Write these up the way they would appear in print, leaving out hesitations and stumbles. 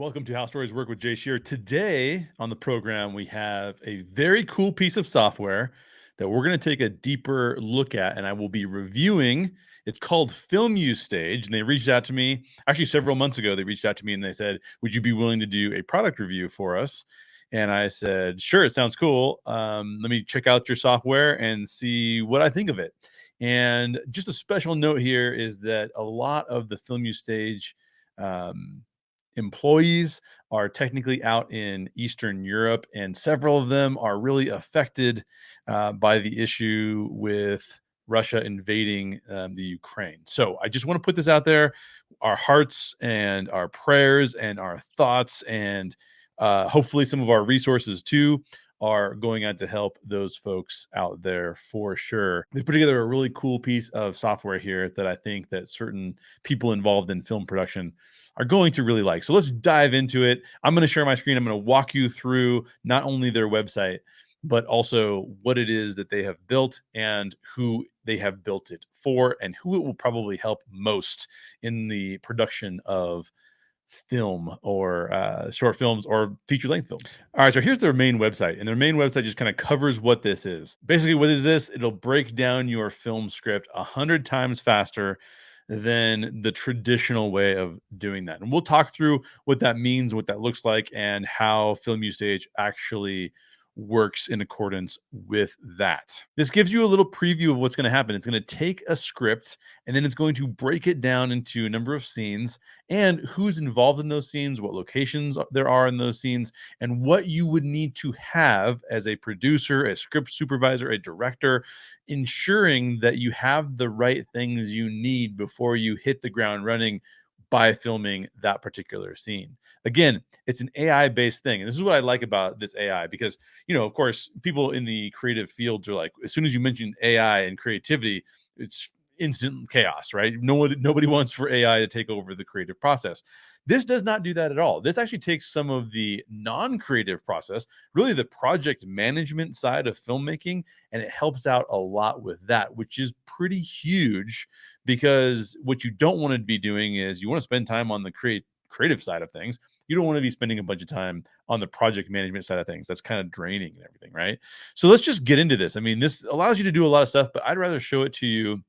Welcome to How Stories Work with Jay Sherer. Today on the program, we have a very cool piece of software that we're going to take a deeper look at, and I will be reviewing. It's called Filmustage, and they reached out to me actually several months ago. They reached out to me and they said, "Would you be willing to do a product review for us?" And I said, "Sure, it sounds cool. Let me check out your software and see what I think of it." And just a special note here is that a lot of the Filmustage um, employees are technically out in Eastern Europe, and several of them are really affected by the issue with Russia invading the Ukraine. So I just want to put this out there. Our hearts and our prayers and our thoughts, and hopefully some of our resources too, are going out to help those folks out there for sure. They put together a really cool piece of software here that I think that certain people involved in film production are going to really like. So let's dive into it. I'm going to share my screen. I'm going to walk you through not only their website, but also what it is that they have built and who they have built it for and who it will probably help most in the production of film or short films or feature length films. All right, so here's their main website, and their main website just kind of covers what this is. Basically, what is this? It'll break down your film script 100 times faster than the traditional way of doing that. And we'll talk through what that means, what that looks like, and how Filmustage actually works in accordance with that. This gives you a little preview of what's going to happen. It's going to take a script and then it's going to break it down into a number of scenes and who's involved in those scenes, what locations there are in those scenes, and what you would need to have as a producer, a script supervisor, a director, ensuring that you have the right things you need before you hit the ground running by filming that particular scene. Again, it's an AI based thing. And this is what I like about this AI because, of course, people in the creative fields are like, as soon as you mention AI and creativity, it's instant chaos, right? Nobody wants for AI to take over the creative process. This does not do that at all. This actually takes some of the non-creative process, really the project management side of filmmaking, and it helps out a lot with that, which is pretty huge because what you don't want to be doing is you want to spend time on the creative side of things. You don't want to be spending a bunch of time on the project management side of things. That's kind of draining and everything, right? So let's just get into this. I mean, this allows you to do a lot of stuff, but I'd rather show it to you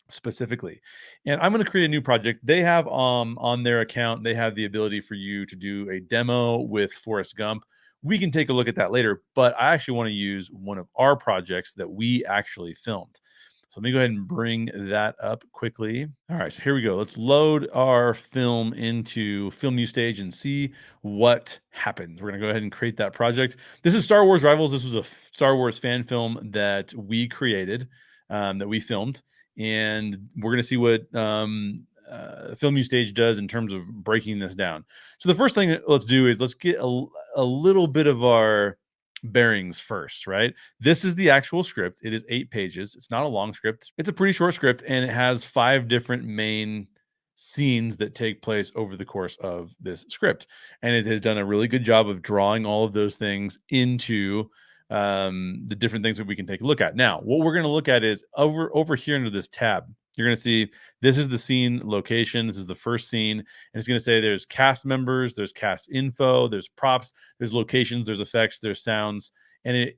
specifically. And I'm going to create a new project. They have on their account, they have the ability for you to do a demo with Forrest Gump. We can take a look at that later, but I actually want to use one of our projects that we actually filmed. So let me go ahead and bring that up quickly. All right, so here we go. Let's load our film into Filmustage and see what happens. We're going to go ahead and create that project. This is Star Wars Rivals. This was a Star Wars fan film that we created, that we filmed. And we're going to see what Filmustage does in terms of breaking this down. So the first thing that let's do is let's get a little bit of our bearings first, right? This is the actual script. It is 8 pages. It's not a long script. It's a pretty short script, and it has 5 different main scenes that take place over the course of this script. And it has done a really good job of drawing all of those things into the different things that we can take a look at. Now, what we're going to look at is over here under this tab. You're going to see this is the scene location. This is the first scene. And it's going to say there's cast members, there's cast info, there's props, there's locations, there's effects, there's sounds. And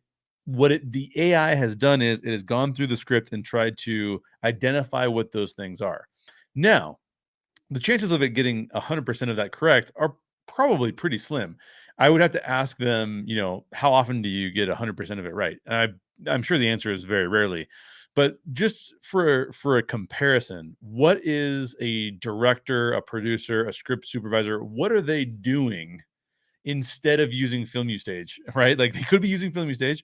the AI has done is it has gone through the script and tried to identify what those things are. Now, the chances of it getting 100% of that correct are probably pretty slim. I would have to ask them, how often do you get 100% of it right? And I'm sure the answer is very rarely. But just for a comparison, what is a director, a producer, a script supervisor? What are they doing instead of using Filmustage, right? Like they could be using Filmustage,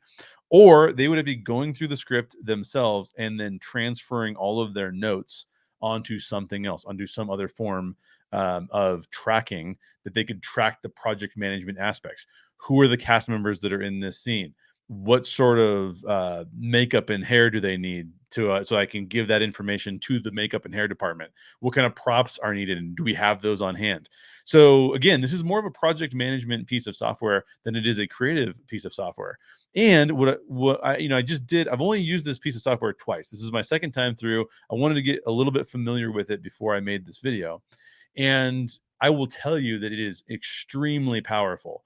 or they would be going through the script themselves and then transferring all of their notes onto something else, onto some other form of tracking that they could track the project management aspects. Who are the cast members that are in this scene? What sort of makeup and hair do they need to so I can give that information to the makeup and hair department? What kind of props are needed, and do we have those on hand? So again, this is more of a project management piece of software than it is a creative piece of software. And I just did, I've only used this piece of software twice. This is my second time through. I wanted to get a little bit familiar with it before I made this video. And I will tell you that it is extremely powerful.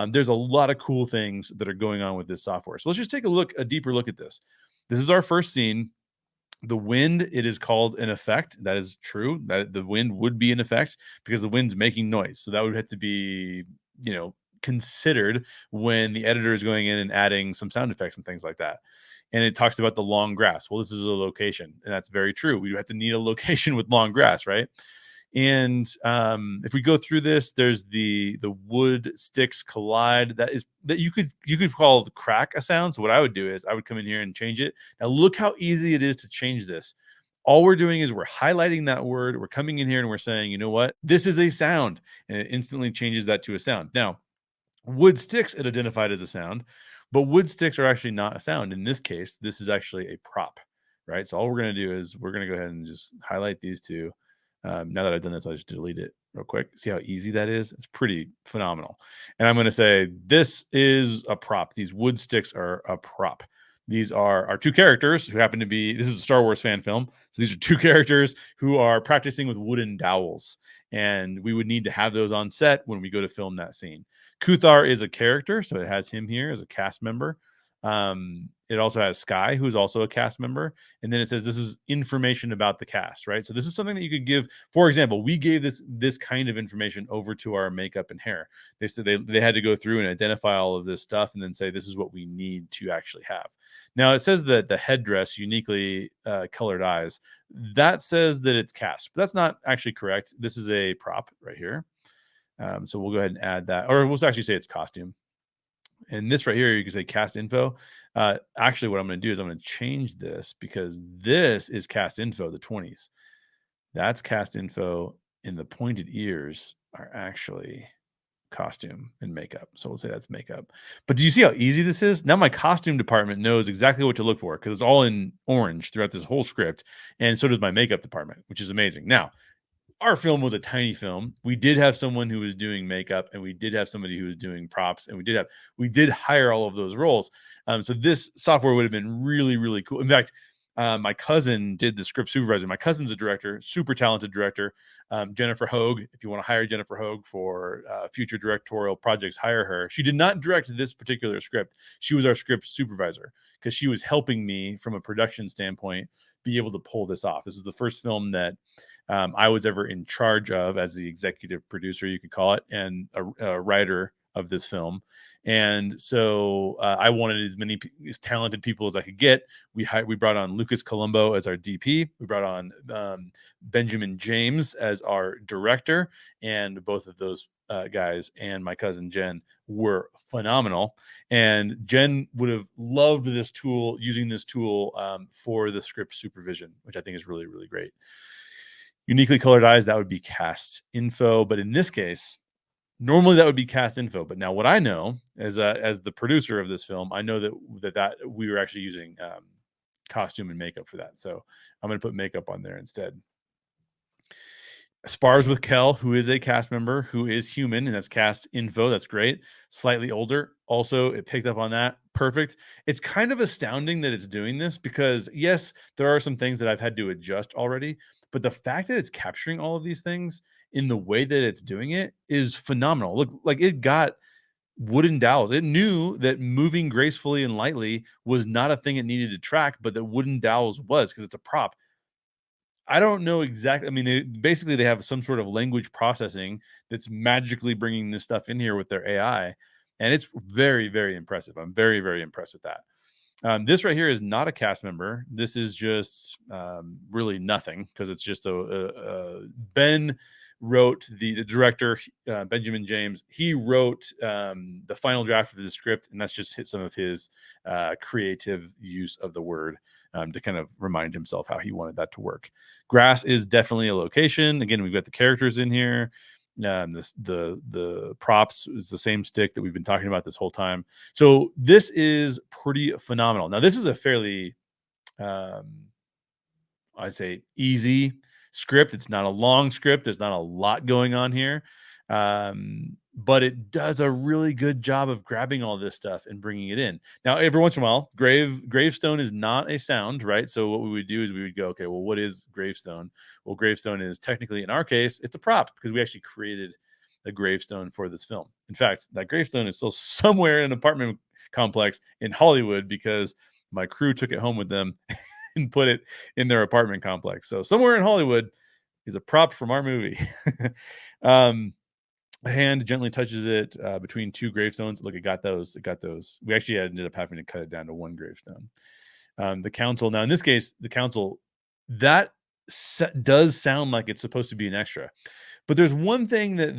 There's a lot of cool things that are going on with this software. So let's just take a deeper look at this. This is our first scene. The wind, it is called an effect. That is true. That the wind would be an effect because the wind's making noise. So that would have to be, considered when the editor is going in and adding some sound effects and things like that. And it talks about the long grass. Well, this is a location, and that's very true. We have to need a location with long grass, right? And if we go through this, there's the wood sticks collide. That you could call the crack a sound. So what I would do is I would come in here and change it. Now look how easy it is to change this. All we're doing is we're highlighting that word. We're coming in here and we're saying, you know what, this is a sound, and it instantly changes that to a sound. Now wood sticks it identified as a sound, but wood sticks are actually not a sound. In this case, this is actually a prop, right? So all we're going to do is we're going to go ahead and just highlight these two. Now that I've done this, I'll just delete it real quick. See how easy that is? It's pretty phenomenal. And I'm going to say this is a prop. These wood sticks are a prop. These are our two characters who happen to be, this is a Star Wars fan film. So these are two characters who are practicing with wooden dowels. And we would need to have those on set when we go to film that scene. Kuthar is a character, so it has him here as a cast member. It also has Sky, who's also a cast member. And then it says this is information about the cast, right? So this is something that you could give. For example, we gave this kind of information over to our makeup and hair. They said they had to go through and identify all of this stuff and then say this is what we need to actually have. Now it says that the headdress, uniquely colored eyes, that says that it's cast, but that's not actually correct. This is a prop right here. So we'll go ahead and add that, or we'll actually say it's costume. And this right here, you can say cast info. Actually, what I'm going to do is I'm going to change this because this is cast info, the 20s. That's cast info, and the pointed ears are actually costume and makeup. So we'll say that's makeup. But do you see how easy this is? Now my costume department knows exactly what to look for because it's all in orange throughout this whole script. And so does my makeup department, which is amazing. Now, our film was a tiny film. We did have someone who was doing makeup, and we did have somebody who was doing props, and we did hire all of those roles. So this software would have been really, really cool. In fact, my cousin did the script supervisor. My cousin's a director, super talented director. Jennifer Hogue. If you want to hire Jennifer Hogue for future directorial projects, hire her. She did not direct this particular script. She was our script supervisor because she was helping me from a production standpoint be able to pull this off. This is the first film that I was ever in charge of as the executive producer, you could call it, and a writer of this film. And so I wanted as talented people as I could get. We brought on Lucas Colombo as our DP. We brought on Benjamin James as our director, and both of those guys and my cousin Jen were phenomenal. And Jen would have loved this tool, using this tool for the script supervision, which I think is really, really great. Uniquely colored eyes, that would be cast info. But in this case, normally that would be cast info. But now what I know as the producer of this film, I know that we were actually using costume and makeup for that. So I'm going to put makeup on there instead. Spars with Kel, who is a cast member, who is human, and that's cast info. That's great. Slightly older. Also, it picked up on that. Perfect. It's kind of astounding that it's doing this because, yes, there are some things that I've had to adjust already, but the fact that it's capturing all of these things in the way that it's doing it is phenomenal. Look, like it got wooden dowels. It knew that moving gracefully and lightly was not a thing it needed to track, but that wooden dowels was because it's a prop. I don't know exactly. I mean, they have some sort of language processing that's magically bringing this stuff in here with their AI, and it's very, very impressive. I'm very, very impressed with that. This right here is not a cast member. This is just really nothing because it's just Ben wrote the director, Benjamin James. He wrote the final draft of the script, and that's just hit some of his creative use of the word to kind of remind himself how he wanted that to work. Grass is definitely a location. Again, we've got the characters in here. The props is the same stick that we've been talking about this whole time. So this is pretty phenomenal. Now, this is a fairly, I'd say, easy script. It's not a long script. There's not a lot going on here. but it does a really good job of grabbing all this stuff and bringing it in. Now, every once in a while, gravestone is not a sound, right? So what we would do is we would go, okay, well, what is gravestone? Well, gravestone is technically, in our case, it's a prop because we actually created a gravestone for this film. In fact, that gravestone is still somewhere in an apartment complex in Hollywood because my crew took it home with them and put it in their apartment complex. So somewhere in Hollywood is a prop from our movie. A hand gently touches it between two gravestones. Look, it got those. It got those. We actually ended up having to cut it down to one gravestone. The council. Now, in this case, the council, that does sound like it's supposed to be an extra. But there's one thing that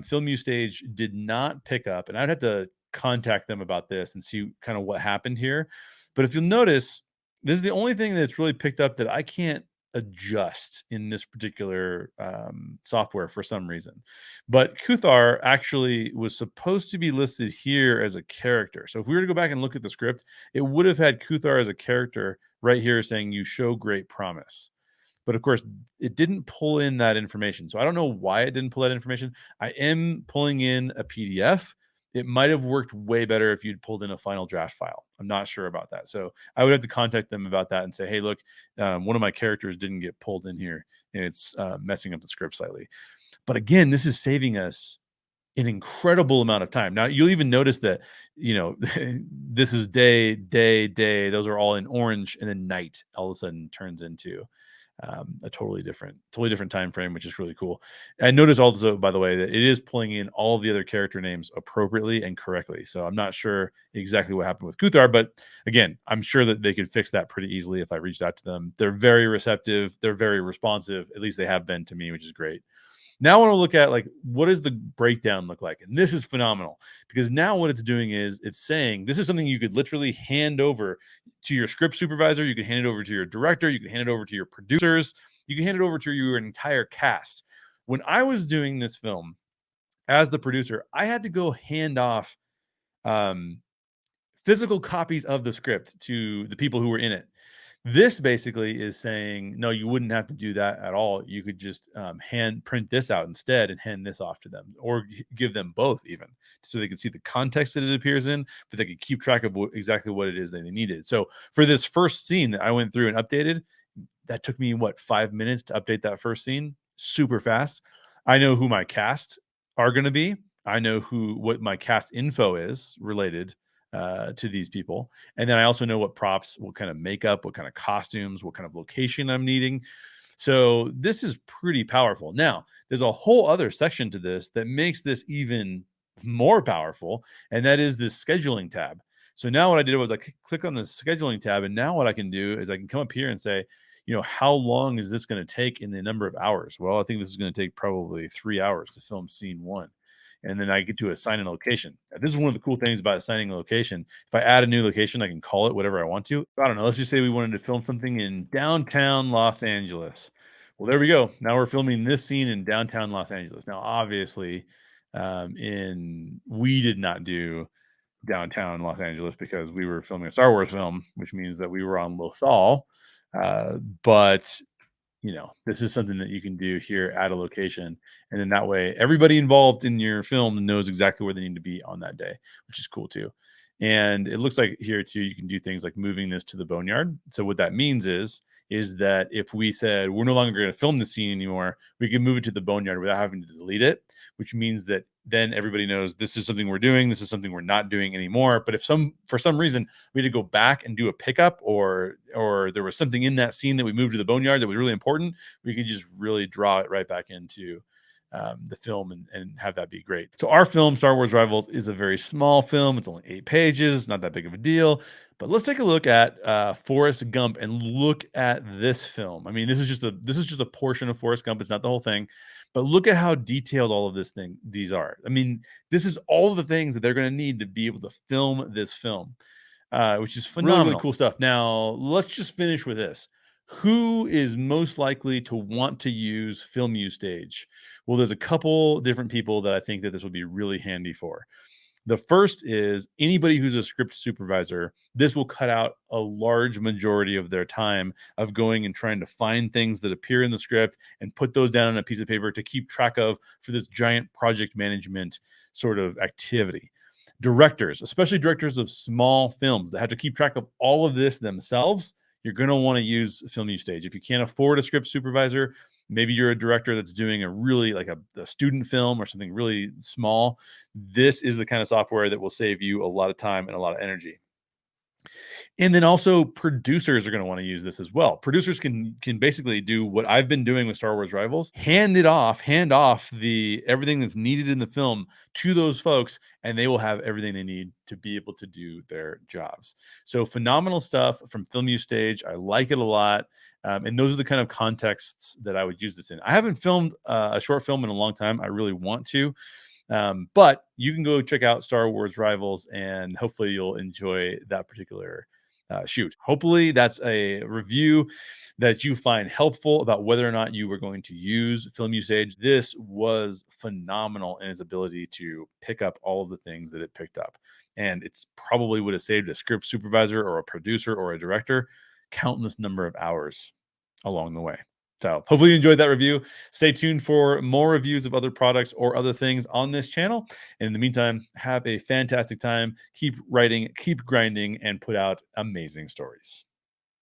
Filmustage did not pick up, and I'd have to contact them about this and see kind of what happened here. But if you'll notice, this is the only thing that's really picked up that I can't adjust in this particular software for some reason. But Kuthar actually was supposed to be listed here as a character. So if we were to go back and look at the script, it would have had Kuthar as a character right here saying, "You show great promise." But of course, it didn't pull in that information. So I don't know why it didn't pull that information. I am pulling in a PDF. It might have worked way better if you'd pulled in a final draft file. I'm not sure about that. So I would have to contact them about that and say, hey, look, one of my characters didn't get pulled in here and it's messing up the script slightly. But again, this is saving us an incredible amount of time. Now, you'll even notice that, this is day, those are all in orange, and then night all of a sudden turns into a totally different time frame, which is really cool. And notice also, by the way, that it is pulling in all the other character names appropriately and correctly. So I'm not sure exactly what happened with Kuthar, but again, I'm sure that they could fix that pretty easily if I reached out to them. They're very receptive. They're very responsive. At least they have been to me, which is great. Now I want to look at, like, what does the breakdown look like? And this is phenomenal because now what it's doing is it's saying this is something you could literally hand over to your script supervisor. You can hand it over to your director. You can hand it over to your producers. You can hand it over to your entire cast. When I was doing this film as the producer, I had to go hand off physical copies of the script to the people who were in it. This basically is saying, no, you wouldn't have to do that at all. You could just hand print this out instead and hand this off to them, or give them both even, so they can see the context that it appears in, but they could keep track of exactly what it is that they needed. So for this first scene that I went through and updated, that took me, 5 minutes to update that first scene? Super fast. I know who my cast are going to be. I know what my cast info is related to these people. And then I also know what props, what kind of makeup, what kind of costumes, what kind of location I'm needing. So this is pretty powerful. Now, there's a whole other section to this that makes this even more powerful, and that is this scheduling tab. So now what I did was I click on the scheduling tab, and now what I can do is I can come up here and say, how long is this going to take in the number of hours? Well, I think this is going to take probably 3 hours to film scene 1. And then I get to assign a location. This is one of the cool things about assigning a location. If I add a new location, I can call it whatever I want to. I don't know. Let's just say we wanted to film something in downtown Los Angeles. Well, there we go. Now we're filming this scene in downtown Los Angeles. Now, obviously, we did not do downtown Los Angeles because we were filming a Star Wars film, which means that we were on Lothal. But this is something that you can do here at a location. And then that way, everybody involved in your film knows exactly where they need to be on that day, which is cool too. And it looks like here too, you can do things like moving this to the boneyard. So what that means is that if we said we're no longer going to film the scene anymore, we can move it to the boneyard without having to delete it, which means that then everybody knows this is something we're doing. This is something we're not doing anymore. But if for some reason we had to go back and do a pickup, or there was something in that scene that we moved to the boneyard that was really important, we could just really draw it right back into the film and have that be great. So our film, Star Wars Rivals, is a very small film. It's only 8 pages, not that big of a deal. But let's take a look at Forrest Gump and look at this film. I mean, this is just a portion of Forrest Gump. It's not the whole thing. But look at how detailed all of these are. I mean, this is all the things that they're going to need to be able to film this film, which is phenomenal. Really cool stuff. Now, let's just finish with this. Who is most likely to want to use Filmustage? Well, there's a couple different people that I think that this would be really handy for. The first is anybody who's a script supervisor, this will cut out a large majority of their time of going and trying to find things that appear in the script and put those down on a piece of paper to keep track of for this giant project management sort of activity. Directors, especially directors of small films that have to keep track of all of this themselves, you're going to want to use Filmustage. If you can't afford a script supervisor, maybe you're a director that's doing a really like a student film or something really small, this is the kind of software that will save you a lot of time and a lot of energy. And then also producers are going to want to use this as well. Producers can basically do what I've been doing with Star Wars Rivals, hand off the everything that's needed in the film to those folks, and they will have everything they need to be able to do their jobs. So phenomenal stuff from Filmustage. I like it a lot. And those are the kind of contexts that I would use this in. I haven't filmed a short film in a long time. I really want to. But you can go check out Star Wars Rivals, and hopefully you'll enjoy that particular shoot. Hopefully that's a review that you find helpful about whether or not you were going to use Filmustage. This was phenomenal in its ability to pick up all of the things that it picked up. And it's probably would have saved a script supervisor or a producer or a director countless number of hours along the way. So hopefully you enjoyed that review. Stay tuned for more reviews of other products or other things on this channel. And in the meantime, have a fantastic time. Keep writing, keep grinding, and put out amazing stories.